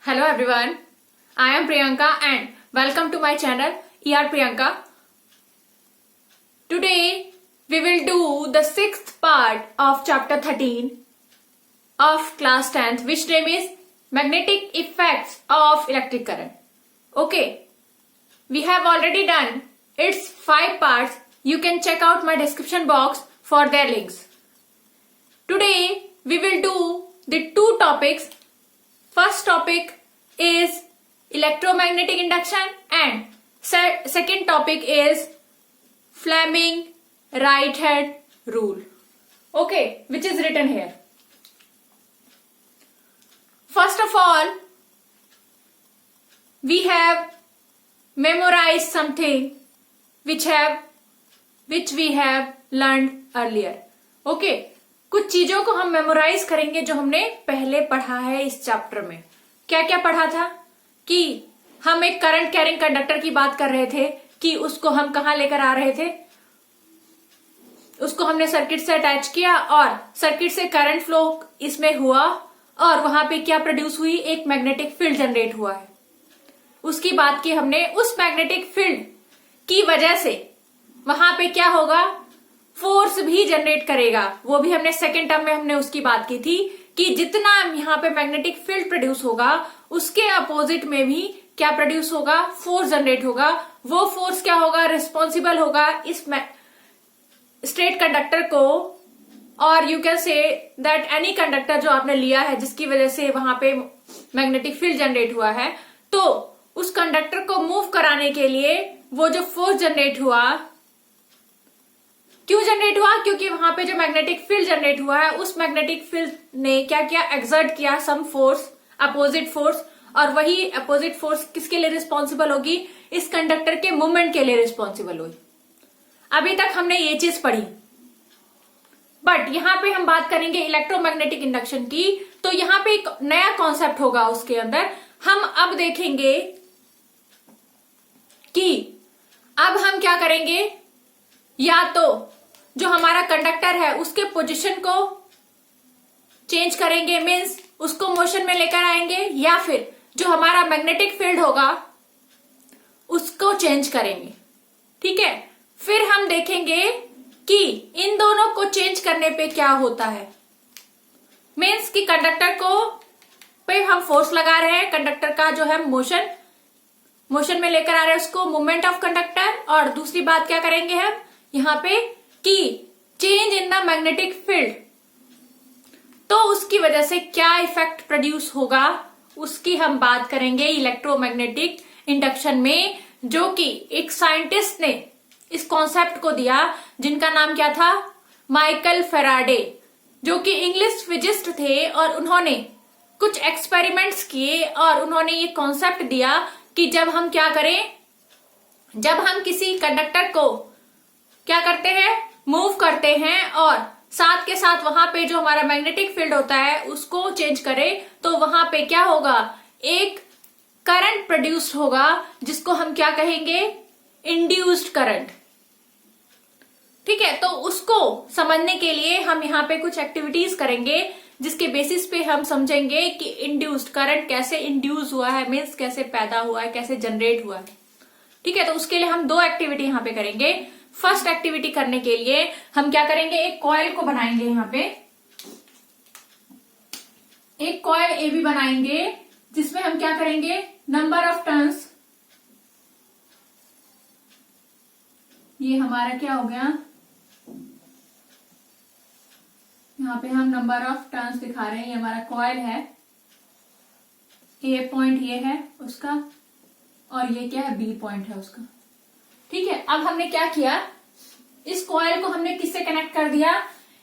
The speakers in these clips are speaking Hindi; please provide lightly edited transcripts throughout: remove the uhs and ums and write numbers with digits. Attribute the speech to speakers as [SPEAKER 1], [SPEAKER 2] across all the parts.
[SPEAKER 1] Hello everyone, I am Priyanka and welcome to my channel ER Priyanka. Today we will do the sixth part of chapter 13 of class 10th, which name is Magnetic Effects of Electric Current. Okay, we have already done its 5 parts. You can check out my description box for their links. Today we will do the 2 topics. First topic is electromagnetic induction and second topic is Fleming right hand rule. Okay, which is written here. First of all, we have memorized something which we have learned earlier. Okay, कुछ चीजों को हम मेमोराइज करेंगे जो हमने पहले पढ़ा है इस चैप्टर में. क्या क्या पढ़ा था कि हम एक करंट कैरिंग कंडक्टर की बात कर रहे थे कि उसको हम कहां लेकर आ रहे थे. उसको हमने सर्किट से अटैच किया और सर्किट से करंट फ्लो इसमें हुआ और वहां पे क्या प्रोड्यूस हुई, एक मैग्नेटिक फील्ड जनरेट हुआ है. उसकी बात की हमने. उस मैग्नेटिक फील्ड की वजह से वहां पे क्या होगा, फोर्स भी जनरेट करेगा. वो भी हमने सेकेंड टर्म में हमने उसकी बात की थी कि जितना यहाँ पे मैग्नेटिक फील्ड प्रोड्यूस होगा उसके अपोजिट में भी क्या प्रोड्यूस होगा, फोर्स जनरेट होगा. वो फोर्स क्या होगा, रिस्पॉन्सिबल होगा इस स्ट्रेट कंडक्टर को. और you can say that any conductor जो आपने लिया है जिसकी वजह से वहां पे मैग्नेटिक फील्ड जनरेट हुआ है, तो उस कंडक्टर को मूव कराने के लिए वो जो फोर्स जनरेट हुआ, क्यों जनरेट हुआ, क्योंकि वहां पे जो मैग्नेटिक फील्ड जनरेट हुआ है उस मैग्नेटिक फील्ड ने क्या किया, एक्सर्ट किया सम फोर्स, अपोजिट फोर्स. और वही अपोजिट फोर्स किसके लिए रिस्पॉन्सिबल होगी, इस कंडक्टर के मूवमेंट के लिए रिस्पॉन्सिबल होगी. अभी तक हमने ये चीज पढ़ी. बट यहां पे हम बात करेंगे इलेक्ट्रोमैग्नेटिक इंडक्शन की. तो यहां पे एक नया कॉन्सेप्ट होगा उसके अंदर. हम अब देखेंगे कि अब हम क्या करेंगे, या तो जो हमारा कंडक्टर है उसके पोजीशन को चेंज करेंगे, मीन्स उसको मोशन में लेकर आएंगे, या फिर जो हमारा मैग्नेटिक फील्ड होगा उसको चेंज करेंगे. ठीक है, फिर हम देखेंगे कि इन दोनों को चेंज करने पे क्या होता है. मीन्स कि कंडक्टर को पे हम फोर्स लगा रहे हैं, कंडक्टर का जो है मोशन में लेकर आ रहे हैं उसको, मूवमेंट ऑफ कंडक्टर. और दूसरी बात क्या करेंगे हम यहां पे कि change in the magnetic field, तो उसकी वजह से क्या इफेक्ट प्रोड्यूस होगा उसकी हम बात करेंगे इलेक्ट्रोमैग्नेटिक इंडक्शन में. जो कि एक साइंटिस्ट ने इस कॉन्सेप्ट को दिया जिनका नाम क्या था, माइकल फेराडे, जो कि इंग्लिश फिजिस्ट थे. और उन्होंने कुछ एक्सपेरिमेंट्स किए और उन्होंने ये कॉन्सेप्ट दिया कि जब हम क्या करें, जब हम किसी कंडक्टर को क्या करते हैं, मूव करते हैं और साथ के साथ वहां पे जो हमारा मैग्नेटिक फील्ड होता है उसको चेंज करें, तो वहां पे क्या होगा, एक करंट प्रोड्यूस होगा जिसको हम क्या कहेंगे, इंड्यूस्ड करंट. ठीक है, तो उसको समझने के लिए हम यहाँ पे कुछ एक्टिविटीज करेंगे जिसके बेसिस पे हम समझेंगे कि इंड्यूस्ड करंट कैसे इंड्यूस हुआ है, मीन्स कैसे पैदा हुआ है, कैसे जनरेट हुआ है. ठीक है, तो उसके लिए हम 2 एक्टिविटी यहाँ पे करेंगे. फर्स्ट एक्टिविटी करने के लिए हम क्या करेंगे, एक कॉइल को बनाएंगे. यहाँ पे एक कॉइल ए बी बनाएंगे जिसमें हम क्या करेंगे, नंबर ऑफ टर्न्स, ये हमारा क्या हो गया, यहाँ पे हम नंबर ऑफ टर्न्स दिखा रहे हैं. ये हमारा कॉइल है, ए पॉइंट ये है उसका और ये क्या है, बी पॉइंट है उसका. ठीक है, अब हमने क्या किया, इस कॉइल को हमने किससे कनेक्ट कर दिया,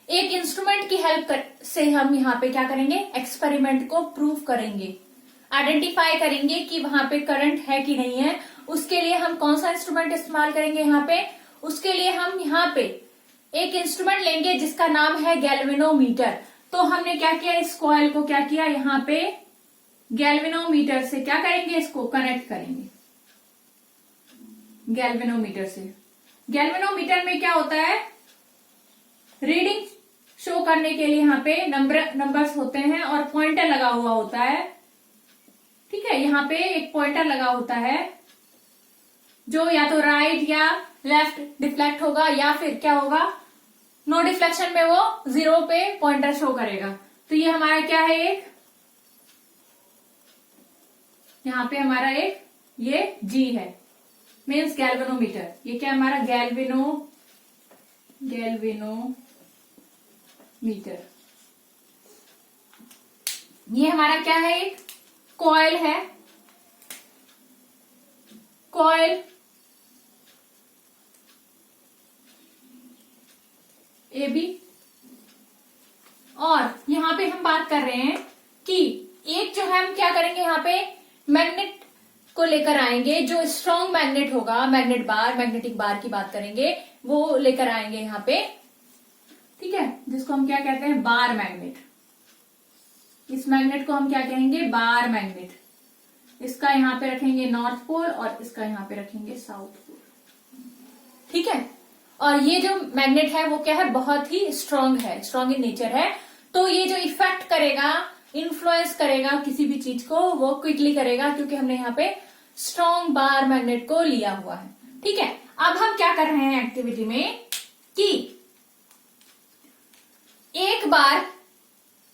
[SPEAKER 1] एक इंस्ट्रूमेंट की हेल्प से हम यहाँ पे क्या करेंगे, एक्सपेरिमेंट को प्रूव करेंगे, आइडेंटिफाई करेंगे कि वहां पे करंट है कि नहीं है. उसके लिए हम कौन सा इंस्ट्रूमेंट इस्तेमाल करेंगे यहाँ पे, उसके लिए हम यहाँ पे एक इंस्ट्रूमेंट लेंगे जिसका नाम है गैल्वेनोमीटर. तो हमने क्या किया, इस कॉइल को क्या किया, यहाँ पे गैल्वेनोमीटर से क्या करेंगे, इसको कनेक्ट करेंगे गैल्वेनोमीटर से. गैल्वेनोमीटर में क्या होता है, रीडिंग शो करने के लिए यहाँ पे नंबर्स होते हैं और पॉइंटर लगा हुआ होता है, ठीक है, यहाँ पे एक पॉइंटर लगा होता है जो या तो राइट या लेफ्ट डिफ्लेक्ट होगा, या फिर क्या होगा, नो डिफ्लेक्शन में वो 0 पे पॉइंटर शो करेगा। तो ये हमारा क्या है, एक यहाँ पे हमारा एक ये G है, मीन्स गैल्वेनोमीटर। ये क्या हमारा गैल्वेनोमीटर। ये हमारा क्या है, एक कॉइल है, कॉइल AB। और यहां पे हम बात कर रहे हैं कि एक जो है हम क्या करेंगे, यहाँ पे मैग्नेट को लेकर आएंगे, जो स्ट्रॉन्ग मैग्नेट होगा, मैग्नेटिक बार की बात करेंगे, वो लेकर आएंगे यहाँ पे, ठीक है, जिसको हम क्या कहते हैं, बार मैग्नेट। इस मैग्नेट को हम क्या कहेंगे, बार मैग्नेट। इसका यहाँ पे रखेंगे नॉर्थ पोल और इसका यहाँ पे रखेंगे साउथ पोल, ठीक है। और ये जो मैग्नेट है वो क्या है, बहुत ही स्ट्रांग है, स्ट्रांग इन नेचर है। तो ये जो इफेक्ट करेगा, इन्फ्लुएंस करेगा किसी भी चीज को, वो क्विकली करेगा, क्योंकि हमने यहाँ पे स्ट्रांग बार मैग्नेट को लिया हुआ है, ठीक है। अब हम क्या कर रहे हैं एक्टिविटी में कि एक बार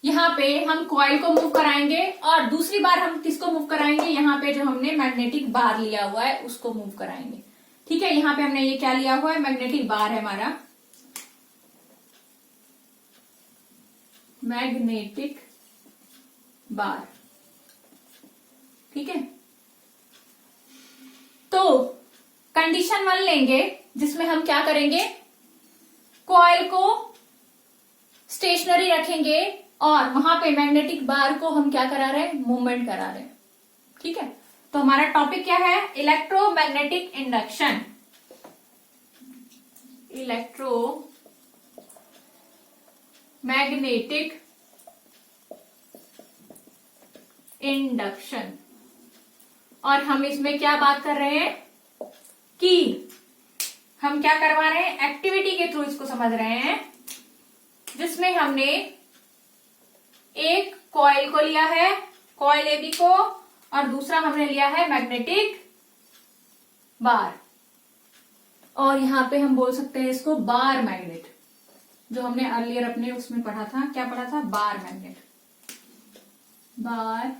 [SPEAKER 1] यहाँ पे हम कॉइल को मूव कराएंगे और दूसरी बार हम किसको मूव कराएंगे, यहाँ पे जो हमने मैग्नेटिक बार लिया हुआ है उसको मूव कराएंगे, ठीक है। यहाँ पे हमने ये क्या लिया हुआ है, मैग्नेटिक बार है हमारा, मैग्नेटिक बार, ठीक है। तो कंडीशन 1 लेंगे, जिसमें हम क्या करेंगे, कॉइल को स्टेशनरी रखेंगे और वहां पे मैग्नेटिक बार को हम क्या करा रहे हैं, मूवमेंट करा रहे हैं, ठीक है। तो हमारा टॉपिक क्या है, इलेक्ट्रोमैग्नेटिक इंडक्शन। Electromagnetic induction. और हम इसमें क्या बात कर रहे हैं कि हम क्या करवा रहे हैं, एक्टिविटी के थ्रू इसको समझ रहे हैं, जिसमें हमने एक कॉइल को लिया है, कॉइल AB को, और दूसरा हमने लिया है मैग्नेटिक बार, और यहां पे हम बोल सकते हैं इसको बार मैग्नेट, जो हमने अर्लियर अपने उसमें पढ़ा था, क्या पढ़ा था, बार मैग्नेट, बार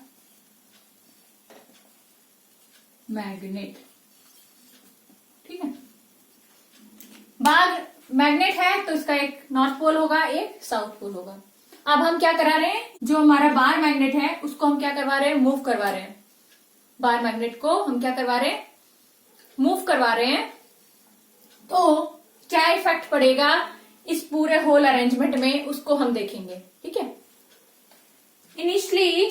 [SPEAKER 1] मैग्नेट, ठीक है। बार मैग्नेट है तो इसका एक नॉर्थ पोल होगा, एक साउथ पोल होगा। अब हम क्या करा रहे हैं, जो हमारा बार मैग्नेट है उसको हम क्या करवा रहे हैं, मूव करवा रहे हैं। बार मैग्नेट को हम क्या करवा रहे हैं, मूव करवा रहे हैं। तो क्या इफेक्ट पड़ेगा इस पूरे होल अरेंजमेंट में, उसको हम देखेंगे, ठीक है। इनिशियली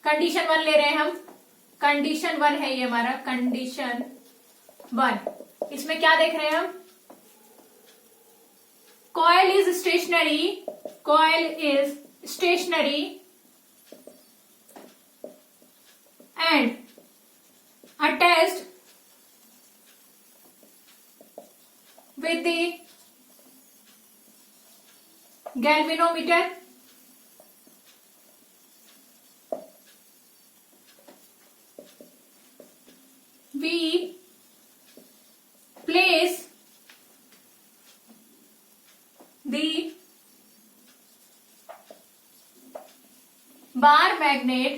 [SPEAKER 1] कंडीशन 1 ले रहे हैं हम, कंडीशन 1 है ये हमारा, कंडीशन 1। इसमें क्या देख रहे हैं हम, coil is stationary and attached with the galvanometer, we place the bar magnet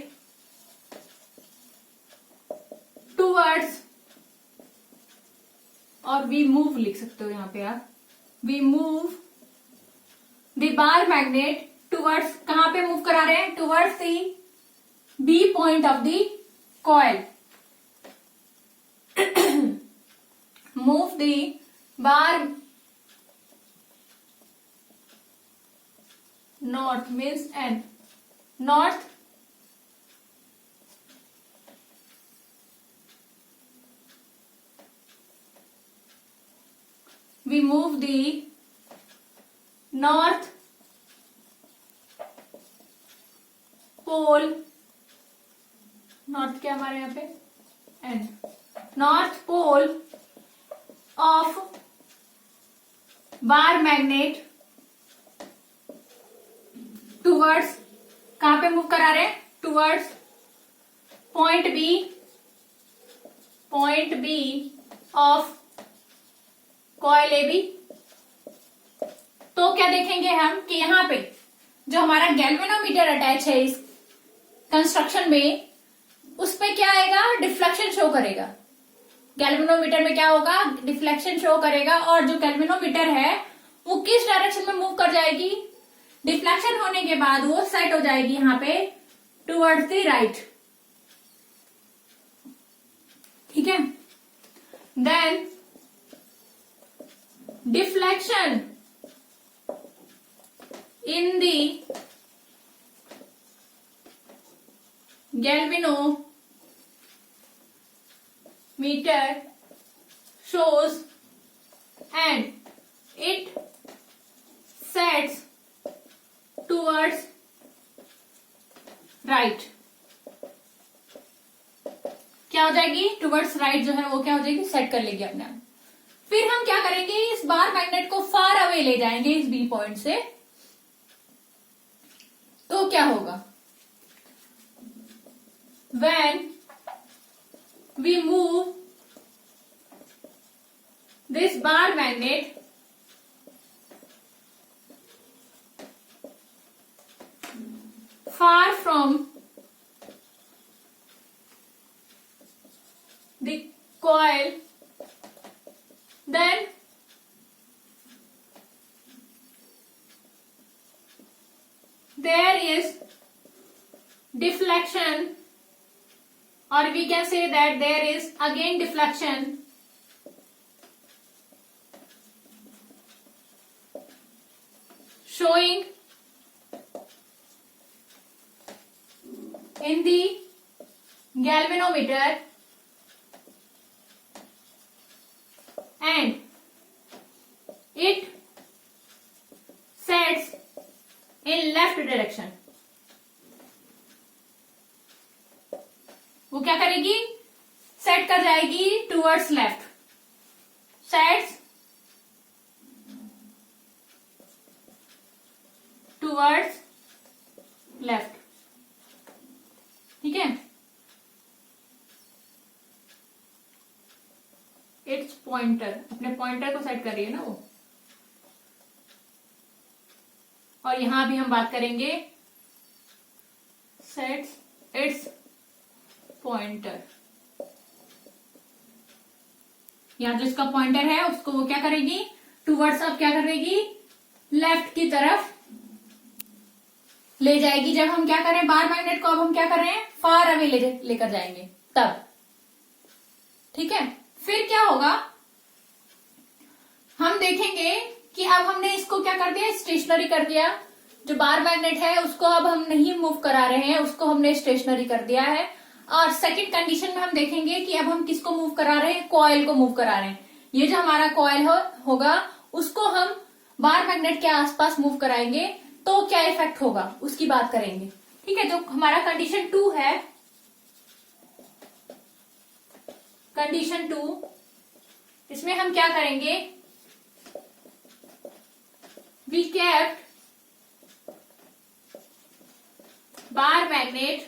[SPEAKER 1] towards, और we move लिख सकते हो यहां पे आप, we move the bar magnet towards, कहां पे मूव करा रहे हैं, towards the B point of the coil, move the bar north means N, north we move the north pole, north क्या हमारे यहाँ पे N, north pole of bar magnet towards कहां पे मूव करा रहे हैं? Towards point B of coil A B. तो क्या देखेंगे हम कि यहाँ पे जो हमारा गैल्वेनोमीटर अटैच है इस कंस्ट्रक्शन में, उस पे क्या आएगा? डिफ्लेक्शन शो करेगा। गैल्वेनोमीटर में क्या होगा? डिफ्लेक्शन शो करेगा। और जो गैल्वेनोमीटर है वो किस डायरेक्शन में मूव कर जाएगी? डिफ्लेक्शन होने के बाद वो सेट हो जाएगी यहाँ पे टुवर्ड्स द राइट। ठीक है। Then deflection in the galvanometer shows and it sets towards right। क्या हो जाएगी? टुवर्ड्स राइट जो है वो क्या हो जाएगी? सेट कर लेगी अपने आप। फिर हम क्या करेंगे? इस बार मैग्नेट को फार अवे ले जाएंगे इस बी पॉइंट से। तो क्या होगा? When we move this bar magnet far from the coil, then there is deflection, or we can say that there is again deflection showing in the galvanometer and it sets in left direction. वो क्या करेगी? सेट कर जाएगी towards left. Sets towards left. ठीक है। इट्स पॉइंटर, अपने पॉइंटर को सेट कर रही है ना वो। और यहां भी हम बात करेंगे सेट्स इट्स पॉइंटर। यहां जो इसका पॉइंटर है उसको वो क्या करेगी? टुवर्ड्स अब क्या करेगी? लेफ्ट की तरफ ले जाएगी। जब हम क्या करें? बार मैग्नेट को अब हम क्या कर रहे हैं? फार अवे लेकर जाएंगे तब। ठीक है। फिर क्या होगा? हम देखेंगे कि अब हमने इसको क्या कर दिया? स्टेशनरी कर दिया। जो बार मैग्नेट है उसको अब हम नहीं मूव करा रहे हैं, उसको हमने स्टेशनरी कर दिया है। और सेकंड कंडीशन में हम देखेंगे कि अब हम किसको मूव करा रहे हैं? कॉइल को मूव करा रहे हैं। ये जो हमारा कॉइल होगा उसको हम बार मैग्नेट के आसपास मूव कराएंगे तो क्या इफेक्ट होगा उसकी बात करेंगे। ठीक है। जो हमारा कंडीशन 2 है, कंडीशन 2, इसमें हम क्या करेंगे? We kept bar magnet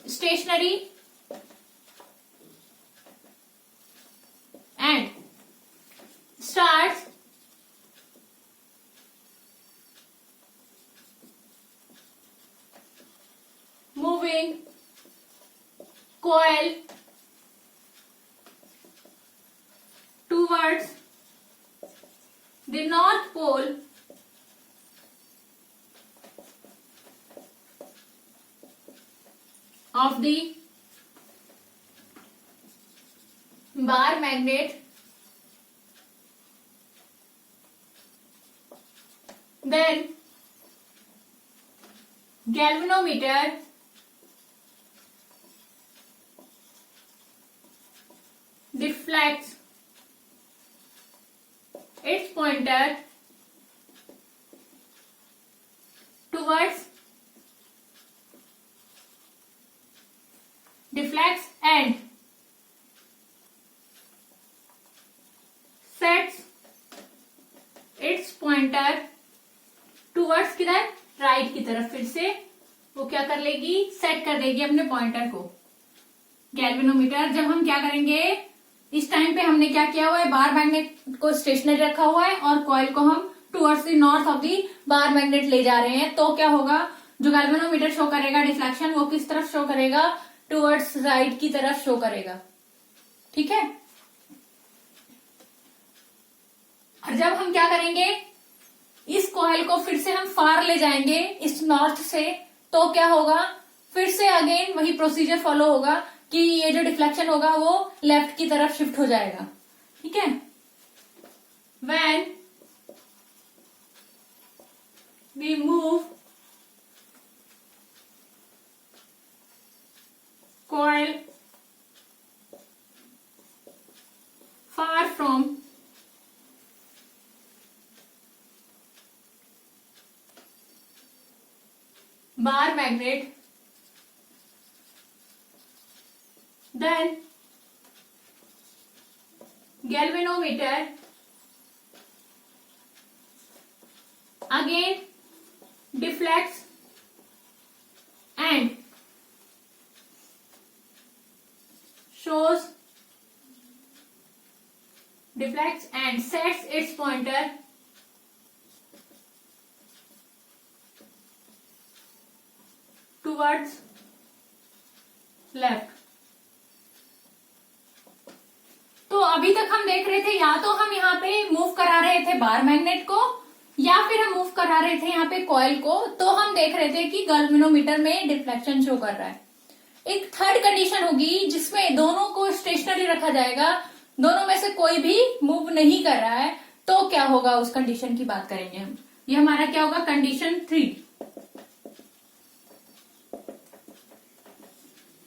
[SPEAKER 1] stationary and starts moving coil towards the north pole of the bar magnet, then galvanometer deflects its pointer towards deflects and sets its pointer towards किधर? तरफ फिर से वो क्या कर लेगी, सेट कर देगी अपने पॉइंटर को। गैल्वेनोमीटर जब हम क्या करेंगे, इस टाइम पे हमने क्या किया हुआ है, बार मैग्नेट को स्टेशनरी रखा हुआ है और कॉइल को हम towards the north of the bar magnet ले जा रहे हैं, तो क्या होगा, जो गैल्वेनोमीटर शो करेगा डिफ्लेक्शन वो किस तरफ शो करेगा, टुवर्ड्स राइट की तरफ शो करेगा। ठीक है। और जब हम क्या करेंगे, इस कॉइल को फिर से हम फार ले जाएंगे इस नॉर्थ से, तो क्या होगा, फिर से अगेन वही प्रोसीजर फॉलो होगा कि ये जो डिफ्लेक्शन होगा वो लेफ्ट की तरफ शिफ्ट हो जाएगा। ठीक है। When we move coil far from bar magnet, then galvanometer again deflects and deflects and sets its pointer towards left। तो अभी तक हम देख रहे थे, या तो हम यहाँ पे मूव करा रहे थे बार मैग्नेट को, या फिर हम मूव करा रहे थे यहाँ पे कॉइल को, तो हम देख रहे थे कि गैल्वेनोमीटर में डिफ्लेक्शन शो कर रहा है। एक थर्ड कंडीशन होगी जिसमें दोनों को स्टेशनरी रखा जाएगा, दोनों में से कोई भी मूव नहीं कर रहा है, तो क्या होगा, उस कंडीशन की बात करेंगे हम। ये हमारा क्या होगा, कंडीशन 3,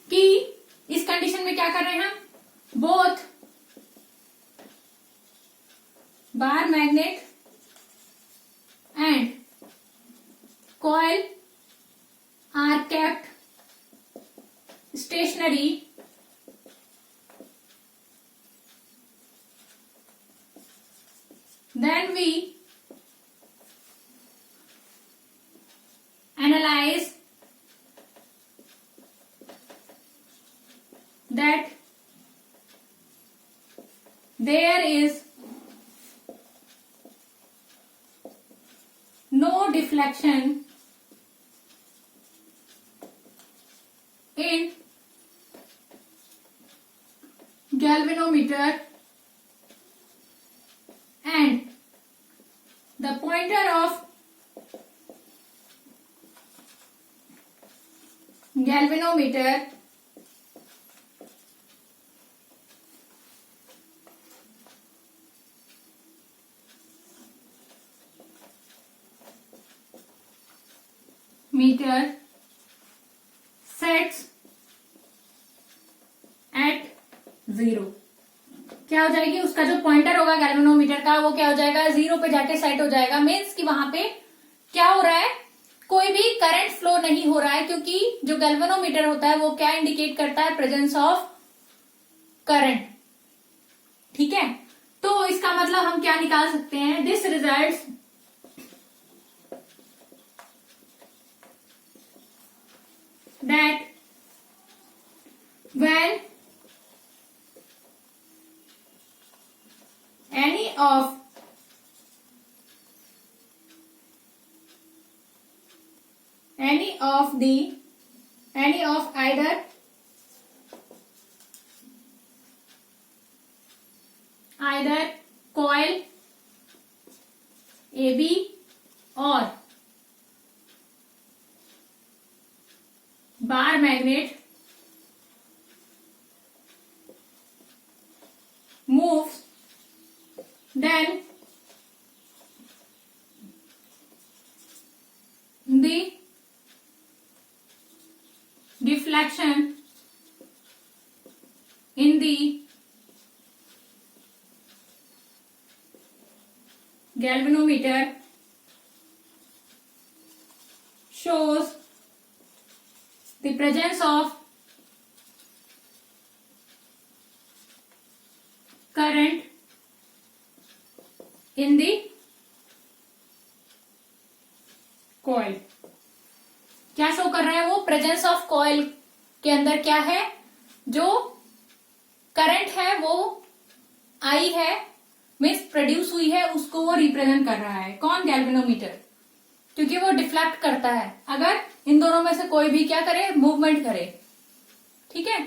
[SPEAKER 1] कि इस कंडीशन में क्या कर रहे हैं हम, both bar magnet and coil are kept stationary then we analyze that there is no deflection in galvanometer and the pointer of galvanometer meter sets at 0। क्या हो जाएगी, उसका जो पॉइंटर होगा गैल्वेनोमीटर का वो क्या हो जाएगा, 0 पे जाके सेट हो जाएगा। मीन्स कि वहां पे क्या हो रहा है, कोई भी करंट फ्लो नहीं हो रहा है, क्योंकि जो गैल्वेनोमीटर होता है वो क्या इंडिकेट करता है, प्रेजेंस ऑफ करंट। ठीक है। तो इसका मतलब हम क्या निकाल सकते हैं, this results that when any of either coil AB or bar magnet moves, then the deflection in the galvanometer shows the presence of current in the coil। क्या शो कर रहा है वो? प्रेजेंस ऑफ कॉइल के अंदर क्या है, जो करंट है वो आई है, मीन्स प्रोड्यूस हुई है, उसको वो रिप्रेजेंट कर रहा है। कौन? गैल्वेनोमीटर, क्योंकि वो डिफ्लेक्ट करता है अगर इन दोनों में से कोई भी क्या करे, मूवमेंट करे। ठीक है,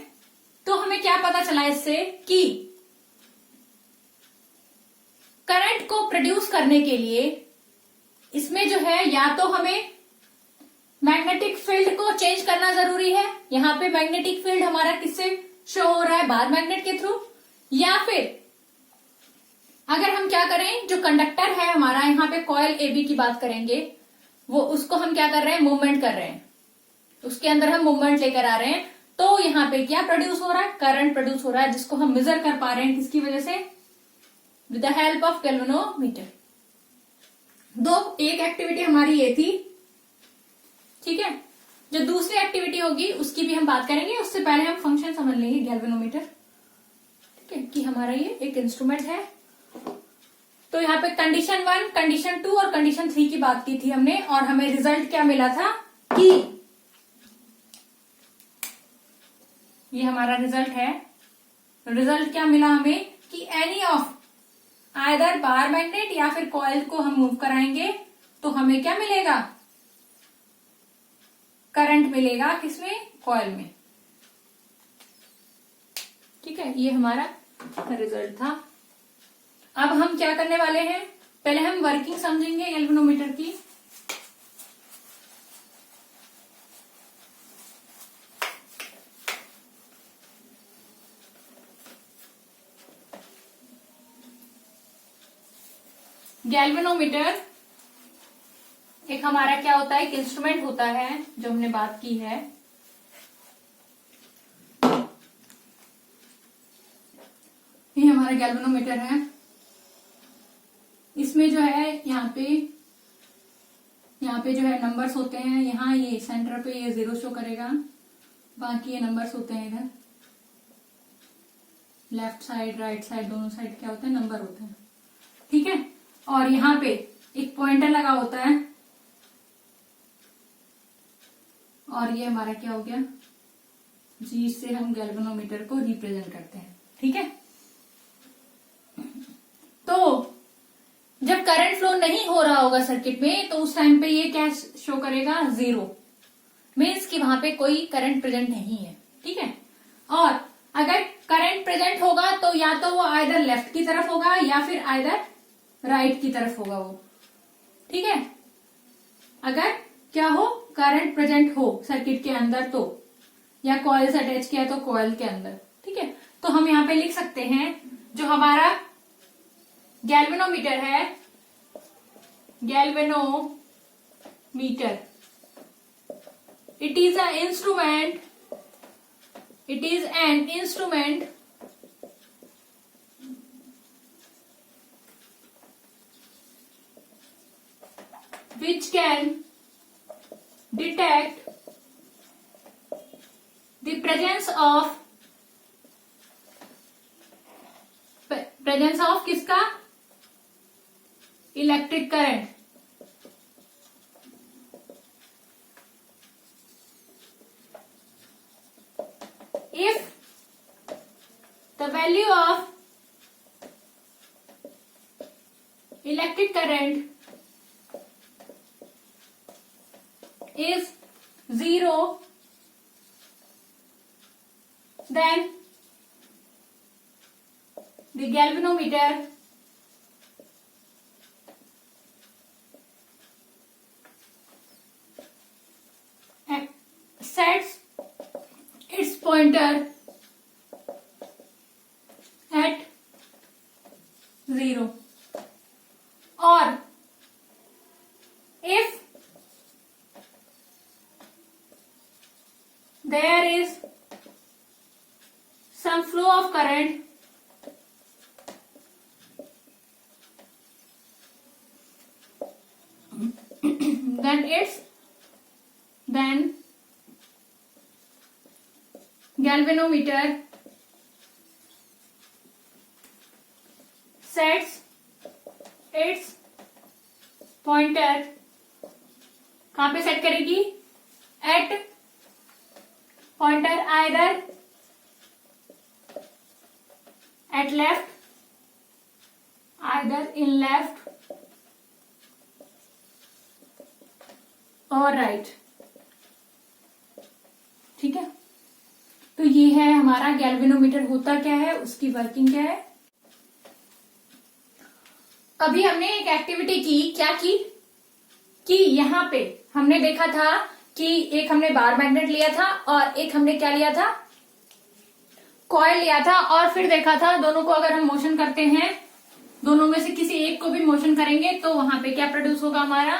[SPEAKER 1] तो हमें क्या पता चला इससे कि करंट को प्रोड्यूस करने के लिए इसमें जो है या तो हमें मैग्नेटिक फील्ड को चेंज करना जरूरी है। यहां पे मैग्नेटिक फील्ड हमारा किससे शो हो रहा है? बार मैग्नेट के थ्रू। या फिर अगर हम क्या करें, जो कंडक्टर है हमारा, यहाँ पे कॉइल AB की बात करेंगे, वो उसको हम क्या कर रहे हैं, मूवमेंट कर रहे हैं, उसके अंदर हम मूवमेंट लेकर आ रहे हैं, तो यहाँ पे क्या प्रोड्यूस हो रहा है? करंट प्रोड्यूस हो रहा है, जिसको हम मेजर कर पा रहे हैं किसकी वजह से? With the help of galvanometer. एक एक्टिविटी हमारी ये थी। ठीक है, जो दूसरी एक्टिविटी होगी उसकी भी हम बात करेंगे, उससे पहले हम फंक्शन समझ लेंगे गैल्वेनोमीटर। ठीक है, कि हमारा ये एक इंस्ट्रूमेंट है। तो यहाँ पे कंडीशन 1, कंडीशन 2 और कंडीशन 3 की बात की थी हमने, और हमें रिजल्ट क्या मिला था कि ये हमारा रिजल्ट है। रिजल्ट क्या मिला हमें कि any of either bar magnet या फिर कॉइल को हम मूव कराएंगे तो हमें क्या मिलेगा? करंट मिलेगा। किसमें? कॉइल में। ठीक है, ये हमारा रिजल्ट था। अब हम क्या करने वाले हैं, पहले हम वर्किंग समझेंगे गैल्वेनोमीटर की। गैल्वेनोमीटर एक हमारा क्या होता है, एक इंस्ट्रूमेंट होता है, जो हमने बात की है। ये हमारा गैल्वेनोमीटर है। इसमें जो है यहाँ पे जो है नंबर्स होते हैं। यहाँ ये सेंटर पे ये 0 शो करेगा, बाकी ये नंबर्स होते हैं इधर लेफ्ट साइड राइट साइड दोनों साइड क्या होते हैं, नंबर होते हैं। ठीक है, और यहाँ पे एक पॉइंटर लगा होता है, और ये हमारा क्या हो गया, जी से हम गैल्वेनोमीटर को रिप्रेजेंट करते हैं। ठीक है, तो जब करंट फ्लो नहीं हो रहा होगा सर्किट में, तो उस टाइम पे ये क्या शो करेगा? 0, मीन्स कि वहां पे कोई करंट प्रेजेंट नहीं है। ठीक है, और अगर करंट प्रेजेंट होगा तो या तो वो आइदर लेफ्ट की तरफ होगा या फिर आइदर राइट की तरफ होगा वो। ठीक है, अगर क्या हो, करंट प्रेजेंट हो सर्किट के अंदर तो, या कॉइल से अटैच किया तो कॉइल के अंदर। ठीक है, तो हम यहाँ पे लिख सकते हैं जो हमारा गैल्वेनोमीटर है, galvanometer, it is an instrument which can detect the presence of किसका? Electric current. If the value of electric current is 0, then the galvanometer sets its pointer at 0, or if there is some flow of current then galvanometer sets its pointer कहां पे सेट करेगी? at pointer either at left, either in left or right। ठीक है, तो ये है हमारा गैल्वेनोमीटर होता क्या है, उसकी वर्किंग क्या है। अभी हमने एक एक्टिविटी की, क्या की कि यहाँ पे हमने देखा था कि एक हमने बार मैग्नेट लिया था और एक हमने क्या लिया था, कॉइल लिया था, और फिर देखा था दोनों को अगर हम मोशन करते हैं, दोनों में से किसी एक को भी मोशन करेंगे तो वहां पे क्या प्रोड्यूस होगा, हमारा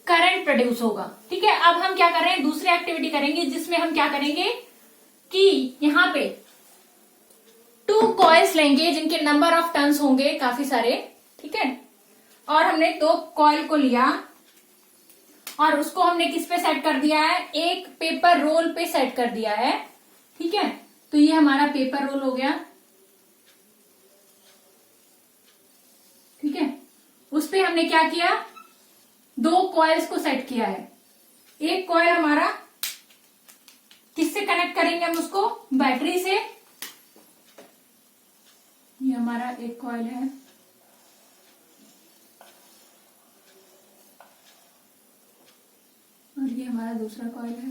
[SPEAKER 1] करंट प्रोड्यूस होगा। ठीक है, अब हम क्या कर रहे हैं, दूसरी एक्टिविटी करेंगे जिसमें हम क्या करेंगे कि यहाँ पे 2 कॉइल्स लेंगे जिनके नंबर ऑफ टर्न्स होंगे काफी सारे। ठीक है, और हमने 2 कॉइल को लिया और उसको हमने किस पे सेट कर दिया है, एक पेपर रोल पे सेट कर दिया है। ठीक है, तो ये हमारा पेपर रोल हो गया। ठीक है, उस पे हमने क्या किया, 2 कॉइल्स को सेट किया है। एक कॉइल हमारा किससे कनेक्ट करेंगे हम उसको, बैटरी से। ये हमारा एक कॉइल है, और ये हमारा दूसरा कॉइल है।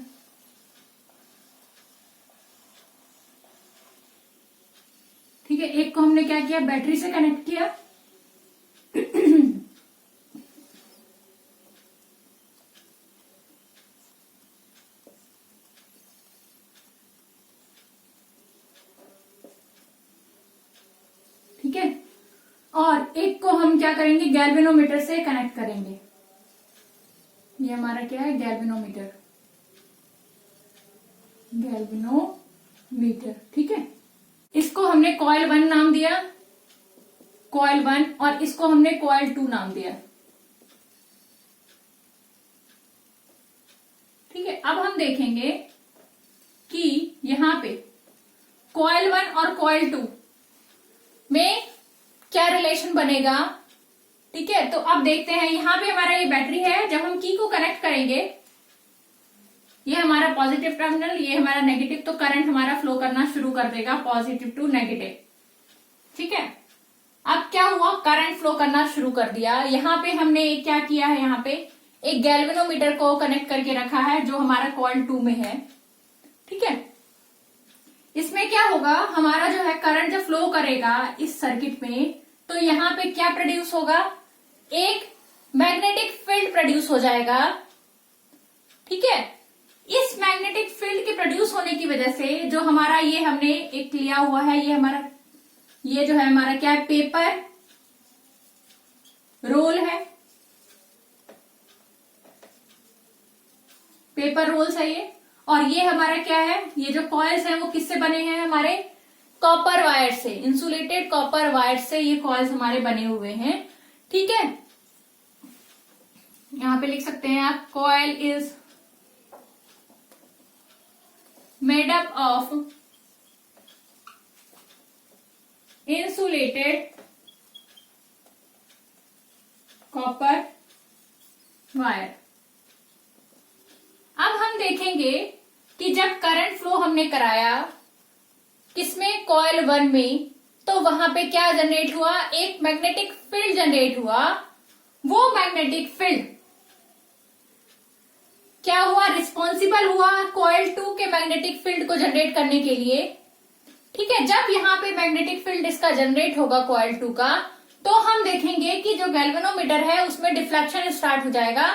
[SPEAKER 1] ठीक है, एक को हमने क्या किया, बैटरी से कनेक्ट किया। ठीक है, और एक को हम क्या करेंगे, गैल्वेनोमीटर से कनेक्ट करेंगे। ये हमारा क्या है, गैल्वेनोमीटर, गैल्वेनोमीटर। ठीक है, इसको हमने कॉइल 1 नाम दिया, कॉइल 1, और इसको हमने कॉइल 2 नाम दिया। ठीक है, अब हम देखेंगे कि यहां पे कॉइल 1 और कॉइल 2 में क्या रिलेशन बनेगा। ठीक है, तो अब देखते हैं, यहां पे हमारा ये बैटरी है, जब हम की को कनेक्ट करेंगे, ये हमारा पॉजिटिव टर्मिनल, ये हमारा नेगेटिव, तो करंट हमारा फ्लो करना शुरू कर देगा पॉजिटिव टू नेगेटिव। ठीक है, अब क्या हुआ, करंट फ्लो करना शुरू कर दिया। यहाँ पे हमने क्या किया है, यहाँ पे एक गैल्वेनोमीटर को कनेक्ट करके रखा है जो हमारा कॉइल 2 में है। ठीक है, इसमें क्या होगा, हमारा जो है करंट जब फ्लो करेगा इस सर्किट में, तो यहाँ पे क्या प्रोड्यूस होगा, एक मैग्नेटिक फील्ड प्रोड्यूस हो जाएगा। ठीक है, इस मैग्नेटिक फील्ड के प्रोड्यूस होने की वजह से जो हमारा ये हमने एक लिया हुआ है, ये हमारा, ये जो है हमारा क्या है, पेपर रोल है, पेपर रोल्स है ये, और ये हमारा क्या है, ये जो कॉइल्स हैं वो किससे बने हैं, हमारे कॉपर वायर से, इंसुलेटेड कॉपर वायर से ये कॉइल्स हमारे बने हुए हैं। ठीक है, यहां पे लिख सकते हैं आप, coil is made up of insulated copper wire. अब हम देखेंगे कि जब करंट फ्लो हमने कराया किसमें, कॉइल 1 में, तो वहां पे क्या जनरेट हुआ, एक मैग्नेटिक फील्ड जनरेट हुआ। वो मैग्नेटिक फील्ड क्या हुआ, रिस्पॉन्सिबल हुआ कॉइल 2 के मैग्नेटिक फील्ड को जनरेट करने के लिए। ठीक है, जब यहाँ पे मैग्नेटिक फील्ड इसका जनरेट होगा कॉइल 2 का, तो हम देखेंगे कि जो गैल्वेनोमीटर है उसमें डिफ्लेक्शन स्टार्ट हो जाएगा,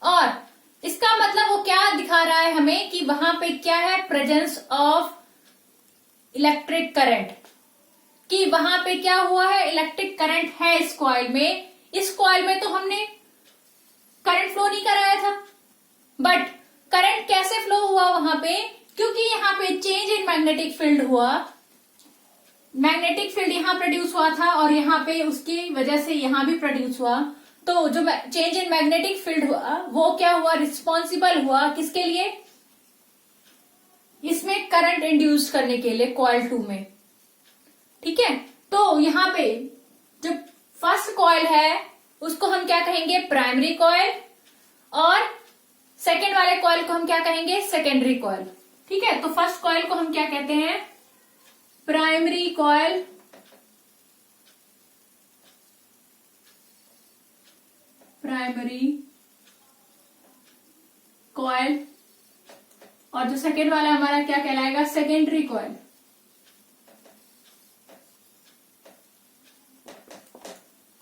[SPEAKER 1] और इसका मतलब वो क्या दिखा रहा है हमें कि वहां पे क्या है, प्रेजेंस ऑफ इलेक्ट्रिक करंट, कि वहां पे क्या हुआ है, इलेक्ट्रिक करंट है इस कॉइल में। इस कॉइल में तो हमने करंट फ्लो नहीं कराया था, बट करंट कैसे फ्लो हुआ वहां पे, क्योंकि यहाँ पे चेंज इन मैग्नेटिक फील्ड हुआ, मैग्नेटिक फील्ड यहाँ प्रोड्यूस हुआ था और यहाँ पे उसकी वजह से यहाँ भी प्रोड्यूस हुआ। तो जो चेंज इन मैग्नेटिक फील्ड हुआ वो क्या हुआ, रिस्पॉन्सिबल हुआ किसके लिए, इसमें करंट इंड्यूस करने के लिए कॉइल 2 में। ठीक है, तो यहाँ पे जो फर्स्ट कॉइल है उसको हम क्या कहेंगे, प्राइमरी कॉइल, और सेकेंड वाले कॉइल को हम क्या कहेंगे, सेकेंडरी कॉइल। ठीक है, तो फर्स्ट कॉइल को हम क्या कहते हैं, प्राइमरी कॉइल। Primary coil. और जो सेकेंड वाला हमारा क्या कहलाएगा, सेकेंडरी कॉइल।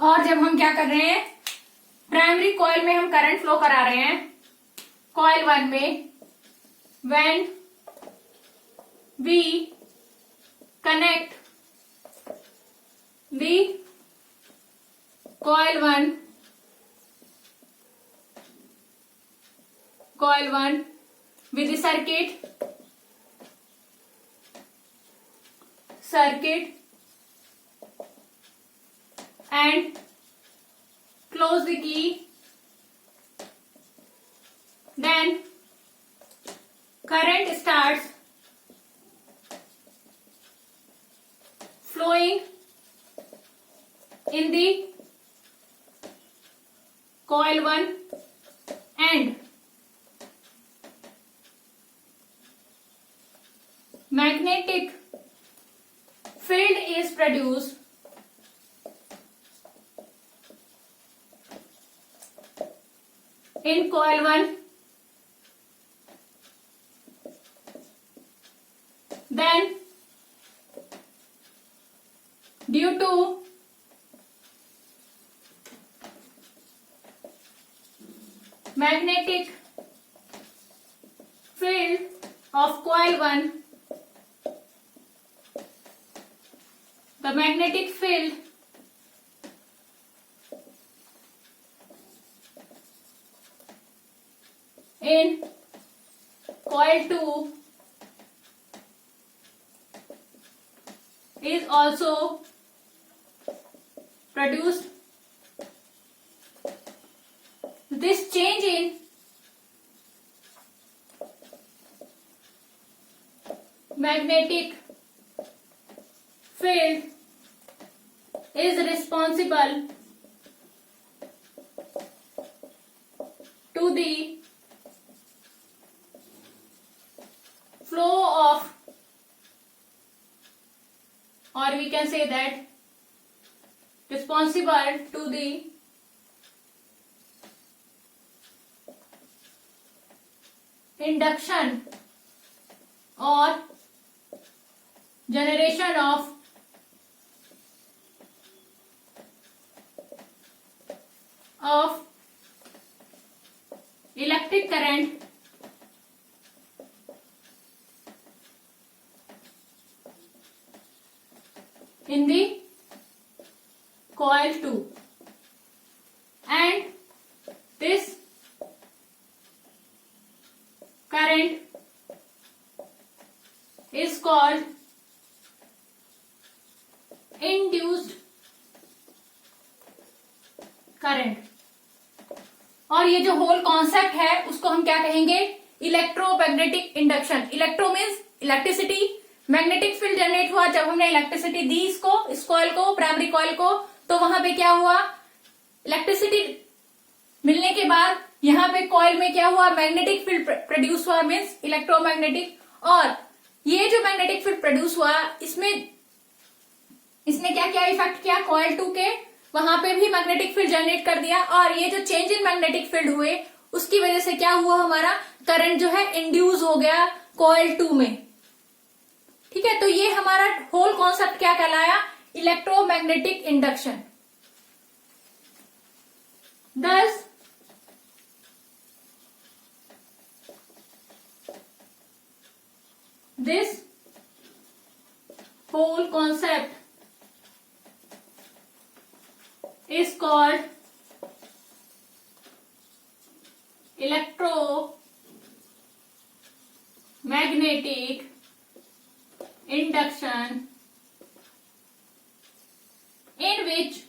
[SPEAKER 1] और जब हम क्या कर रहे हैं, प्राइमरी कॉइल में हम करंट फ्लो करा रहे हैं कॉइल 1 में, when we connect the coil 1 with the circuit and close the key, then current starts flowing in the coil 1 and magnetic field is produced in coil 1, then due to magnetic field of coil 1, the magnetic field in coil 2 is also produced. This change in magnetic field is responsible to the flow of, or we can say that responsible to the induction or generation of electric current in the coil 2, and this current is called induced current. और ये जो होल कॉन्सेप्ट है उसको हम क्या कहेंगे, electromagnetic induction. Electro means electricity, magnetic field generate हुआ जब हमने इलेक्ट्रिसिटी दी इसको, इस कॉइल को, प्राइमरी कॉइल को, तो वहां पे क्या हुआ, इलेक्ट्रिसिटी मिलने के बाद यहाँ पे कॉइल में क्या हुआ, मैग्नेटिक फील्ड प्रोड्यूस हुआ, मीन्स इलेक्ट्रोमैग्नेटिक। और ये जो मैग्नेटिक फील्ड प्रोड्यूस हुआ, इसने क्या क्या इफेक्ट किया, कॉइल 2 के वहां पे भी मैग्नेटिक फील्ड जनरेट कर दिया। और ये जो चेंज इन मैग्नेटिक फील्ड हुए उसकी वजह से क्या हुआ, हमारा करंट जो है इंड्यूस हो गया कॉइल 2 में। ठीक है, तो ये हमारा होल कॉन्सेप्ट क्या कहलाया, electromagnetic induction. Thus this whole concept is called electromagnetic induction, in which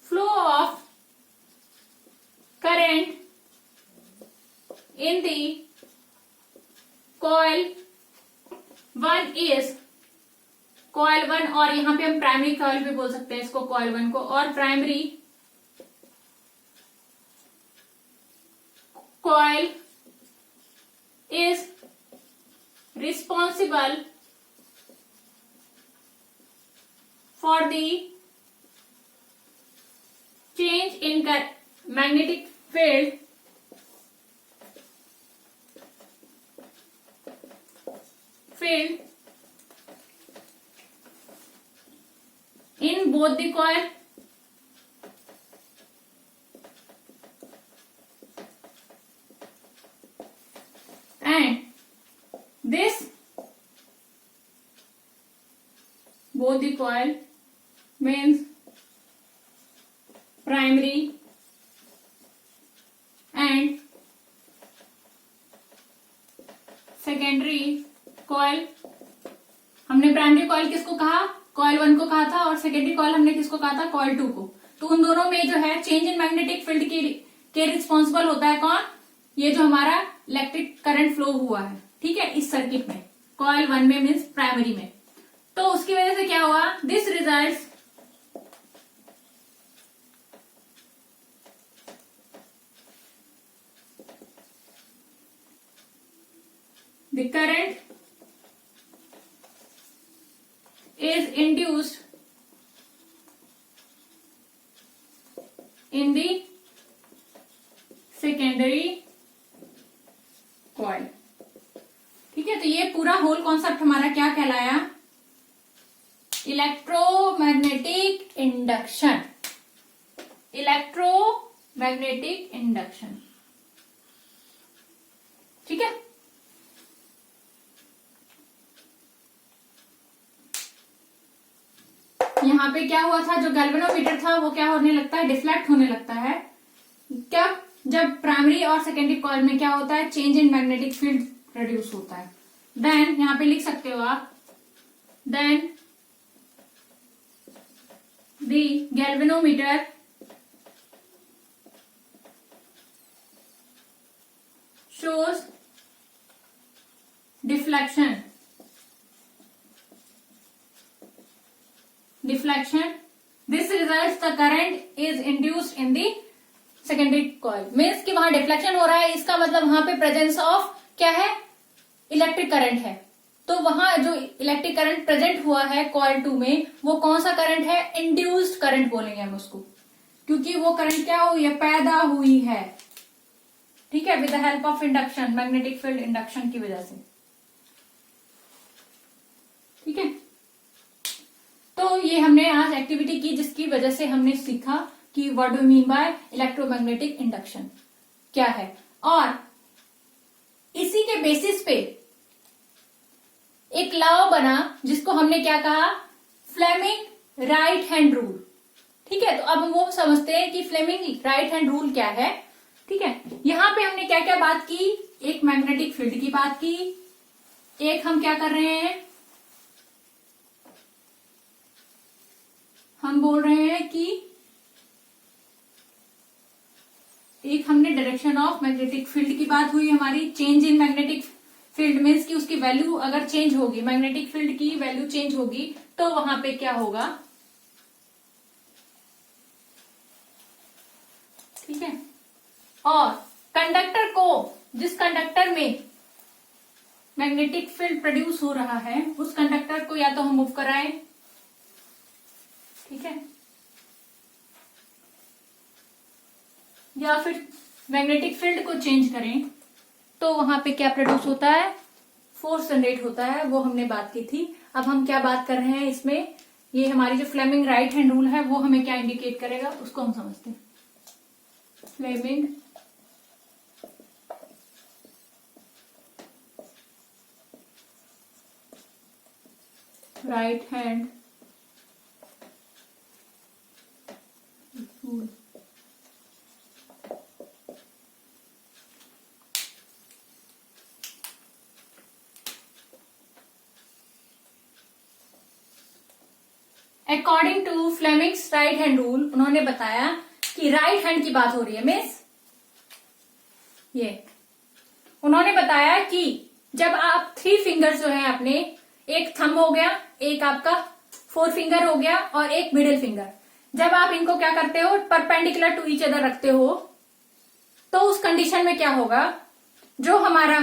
[SPEAKER 1] flow of current in the coil 1 is coil 1, और यहाँ पे हम प्राइमरी कॉइल भी बोल सकते हैं इसको, कॉइल 1 को, और primary coil is responsible for the change in magnetic field in both the coil and this both the coil means primary and secondary coil. हमने प्राइमरी कॉइल किसको कहा, कॉइल 1 को कहा था, और सेकेंडरी कॉइल हमने किसको कहा था, कॉइल 2 को. तो उन दोनों में जो है चेंज इन मैग्नेटिक फील्ड के रिस्पॉन्सिबल होता है कौन, ये जो हमारा इलेक्ट्रिक करंट फ्लो हुआ है, ठीक है, इस सर्किट में, कॉइल 1 में मीन्स प्राइमरी में. तो उसकी वजह से क्या हुआ, this results the current is induced in the secondary coil. ठीक है, तो ये पूरा होल कॉन्सेप्ट हमारा क्या कहलाया, इलेक्ट्रोमैग्नेटिक इंडक्शन. इलेक्ट्रोमैग्नेटिक इंडक्शन, ठीक है. यहाँ पे क्या हुआ था, जो गैल्वेनोमीटर था वो क्या होने लगता है, डिफ्लेक्ट होने लगता है. क्या, जब प्राइमरी और सेकेंडरी कॉइल में क्या होता है, change in magnetic field produce होता है. देन यहाँ पे लिख सकते हो आप, then the galvanometer shows deflection. This results the current is induced in the secondary coil. Means कि वहां डिफ्लेक्शन हो रहा है, इसका मतलब वहां पे प्रेजेंस ऑफ क्या है, इलेक्ट्रिक करंट है. तो वहां जो इलेक्ट्रिक करंट प्रेजेंट हुआ है कॉइल 2 में, वो कौन सा करंट है, इंड्यूस्ड करंट बोलेंगे हम उसको, क्योंकि वो करंट क्या हुई है, पैदा हुई है, ठीक है, with the help of induction, magnetic field induction की वजह से. ठीक है, तो ये हमने आज एक्टिविटी की जिसकी वजह से हमने सीखा कि what do mean by electromagnetic induction क्या है. और इसी के बेसिस पे एक लॉ बना जिसको हमने क्या कहा, फ्लेमिंग राइट हैंड रूल. ठीक है, तो अब हम वो समझते हैं कि फ्लेमिंग राइट हैंड रूल क्या है. ठीक है, यहां पे हमने क्या क्या बात की, एक मैग्नेटिक फील्ड की बात की, एक हम क्या कर रहे हैं, हम बोल रहे हैं कि एक हमने डायरेक्शन ऑफ मैग्नेटिक फील्ड की बात हुई हमारी. Change in magnetic field means कि उसकी वैल्यू अगर चेंज होगी, मैग्नेटिक फील्ड की वैल्यू चेंज होगी, तो वहां पे क्या होगा. ठीक है, और कंडक्टर को, जिस कंडक्टर में मैग्नेटिक फील्ड प्रोड्यूस हो रहा है, उस कंडक्टर को या तो हम मूव कराएं, ठीक है, या फिर मैग्नेटिक फील्ड को चेंज करें, तो वहां पे क्या प्रोड्यूस होता है, फोर्स जनरेट होता है. वो हमने बात की थी. अब हम क्या बात कर रहे हैं इसमें, ये हमारी जो फ्लेमिंग राइट हैंड रूल है वो हमें क्या इंडिकेट करेगा, उसको हम समझते हैं. Fleming right hand rule. According to Fleming's right hand rule, उन्होंने बताया कि राइट हैंड की बात हो रही है, मीन्स ये उन्होंने बताया कि जब आप 3 फिंगर्स जो है अपने एक थंब हो गया, एक आपका फोर फिंगर हो गया और एक मिडिल फिंगर। जब आप इनको क्या करते हो, परपेंडिकुलर टू ईच अदर रखते हो, तो उस कंडीशन में क्या होगा, जो हमारा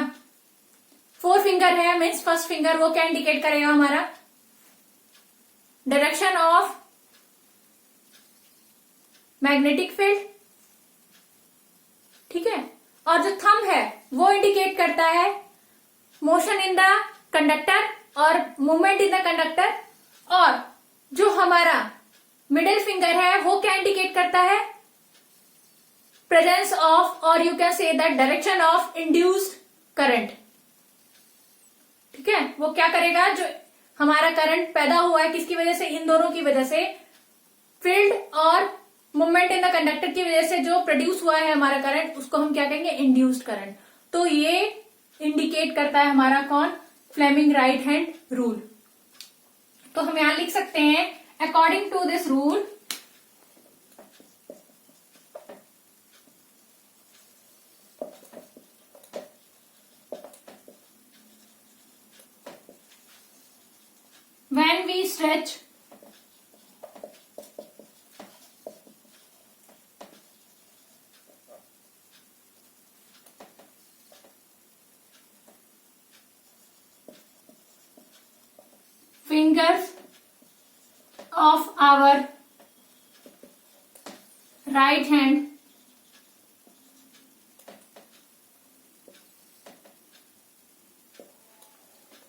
[SPEAKER 1] फोर फिंगर है मीन्स फर्स्ट फिंगर, वो क्या इंडिकेट करेगा, हमारा डायरेक्शन ऑफ मैग्नेटिक फील्ड, ठीक है। और जो थंब है वो इंडिकेट करता है मोशन इन द कंडक्टर और मूवमेंट इन द कंडक्टर। और जो हमारा मिडिल फिंगर है वो क्या इंडिकेट करता है, प्रेजेंस ऑफ, और you can say that direction of induced current, ठीक है। वो क्या करेगा, जो हमारा करंट पैदा हुआ है किसकी वजह से, इन दोनों की वजह से, फील्ड और मूवमेंट इन द कंडक्टर की वजह से जो प्रोड्यूस हुआ है हमारा करंट, उसको हम क्या कहेंगे, इंड्यूस्ड करंट। तो ये इंडिकेट करता है हमारा कौन, फ्लेमिंग राइट हैंड रूल। तो हम यहां लिख सकते हैं, according to this rule when we stretch fingers of our right hand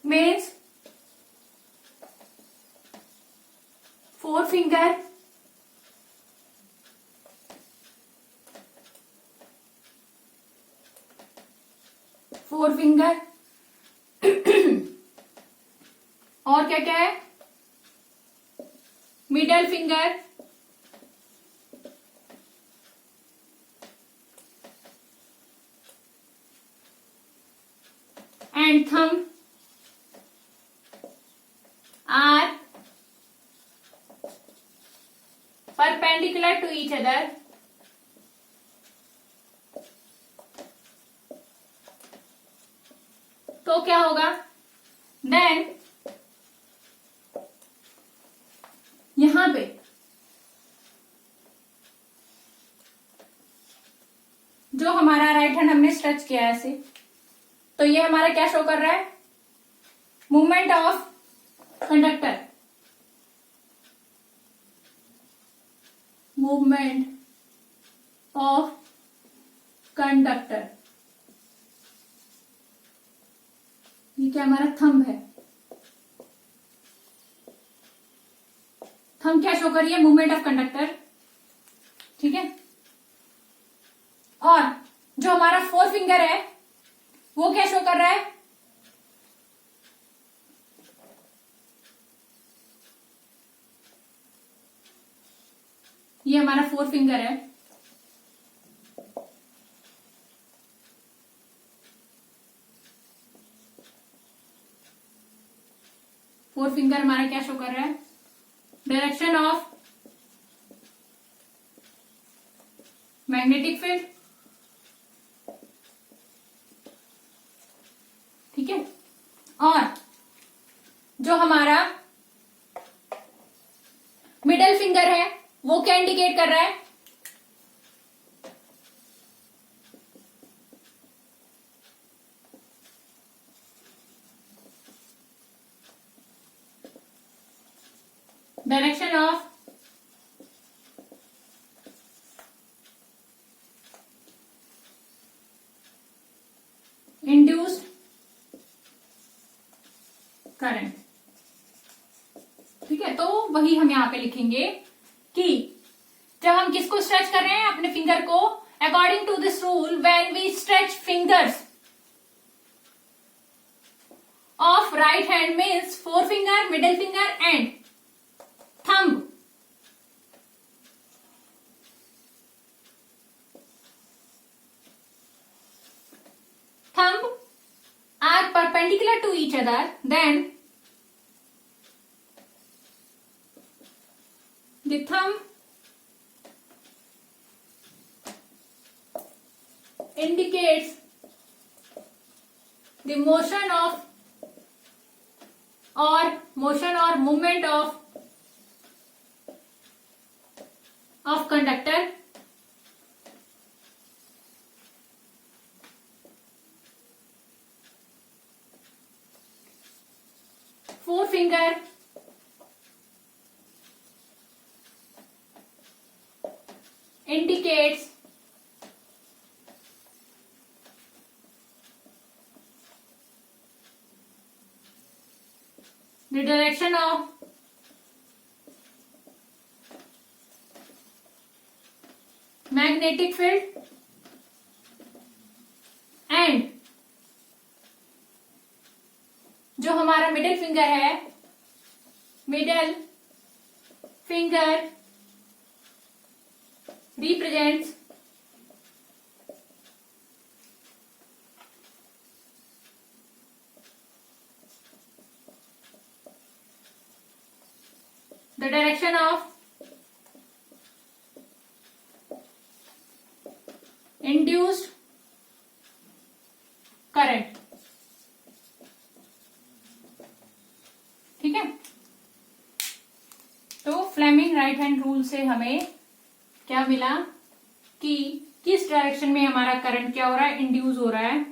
[SPEAKER 1] means forefinger और क्या क्या है, middle finger and thumb are perpendicular to each other तो क्या होगा, देन यहां पे जो हमारा राइट हैंड हमने स्ट्रेच किया है ऐसे, तो ये हमारा क्या शो कर रहा है, movement of conductor, movement of conductor. ये क्या हमारा थंब है, थंब क्या शो कर रही है, मूवमेंट ऑफ कंडक्टर, ठीक है। और जो हमारा फोर फिंगर है वो क्या शो कर रहा है, ये हमारा फोर फिंगर है, फोर फिंगर हमारा क्या शो कर रहा है, डायरेक्शन ऑफ मैग्नेटिक फील्ड, ठीक है। और जो हमारा मिडल फिंगर है वो क्या इंडिकेट कर रहा है, डायरेक्शन ऑफ इंड्यूस्ड करंट, ठीक है। तो वही हम यहां पे लिखेंगे कि जब हम किसको स्ट्रेच कर रहे हैं, अपने फिंगर को, according to this rule when we stretch fingers of right hand means four finger, middle finger and thumb, thumb are perpendicular to each other, then the thumb indicates the motion of और मोशन और movement of conductor forefinger indicates the direction of magnetic field and जो हमारा मिडिल फिंगर है, middle finger represents the direction of induced current. ठीक है, तो फ्लेमिंग राइट हैंड रूल से हमें क्या मिला कि किस डायरेक्शन में हमारा करंट क्या हो रहा है, इंड्यूस हो रहा है।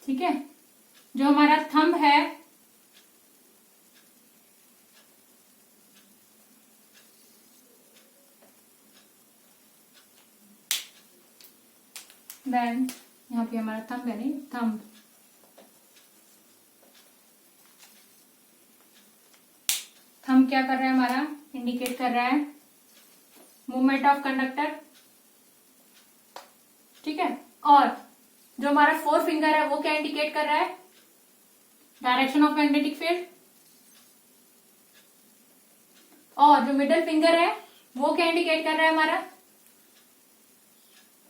[SPEAKER 1] ठीक है, जो हमारा थंब है देन यहाँ पे हमारा थंब है, नहीं थंब, थंब क्या कर रहा है हमारा, इंडिकेट कर रहा है मूवमेंट ऑफ कंडक्टर। ठीक है, और जो हमारा फोर फिंगर है वो क्या इंडिकेट कर रहा है, डायरेक्शन ऑफ मैग्नेटिक फील्ड। और जो मिडिल फिंगर है वो क्या इंडिकेट कर रहा है, हमारा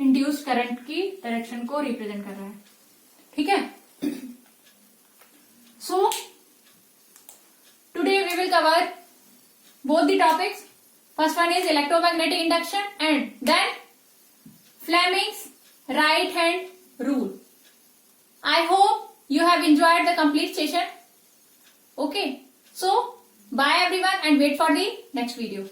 [SPEAKER 1] इंड्यूस्ड करंट की डायरेक्शन को रिप्रेजेंट कर रहा है। ठीक है, so today we will cover both the topics. First one is electromagnetic induction and then Fleming's right hand rule. I hope you have enjoyed the complete session. Okay, so bye everyone and wait for the next video.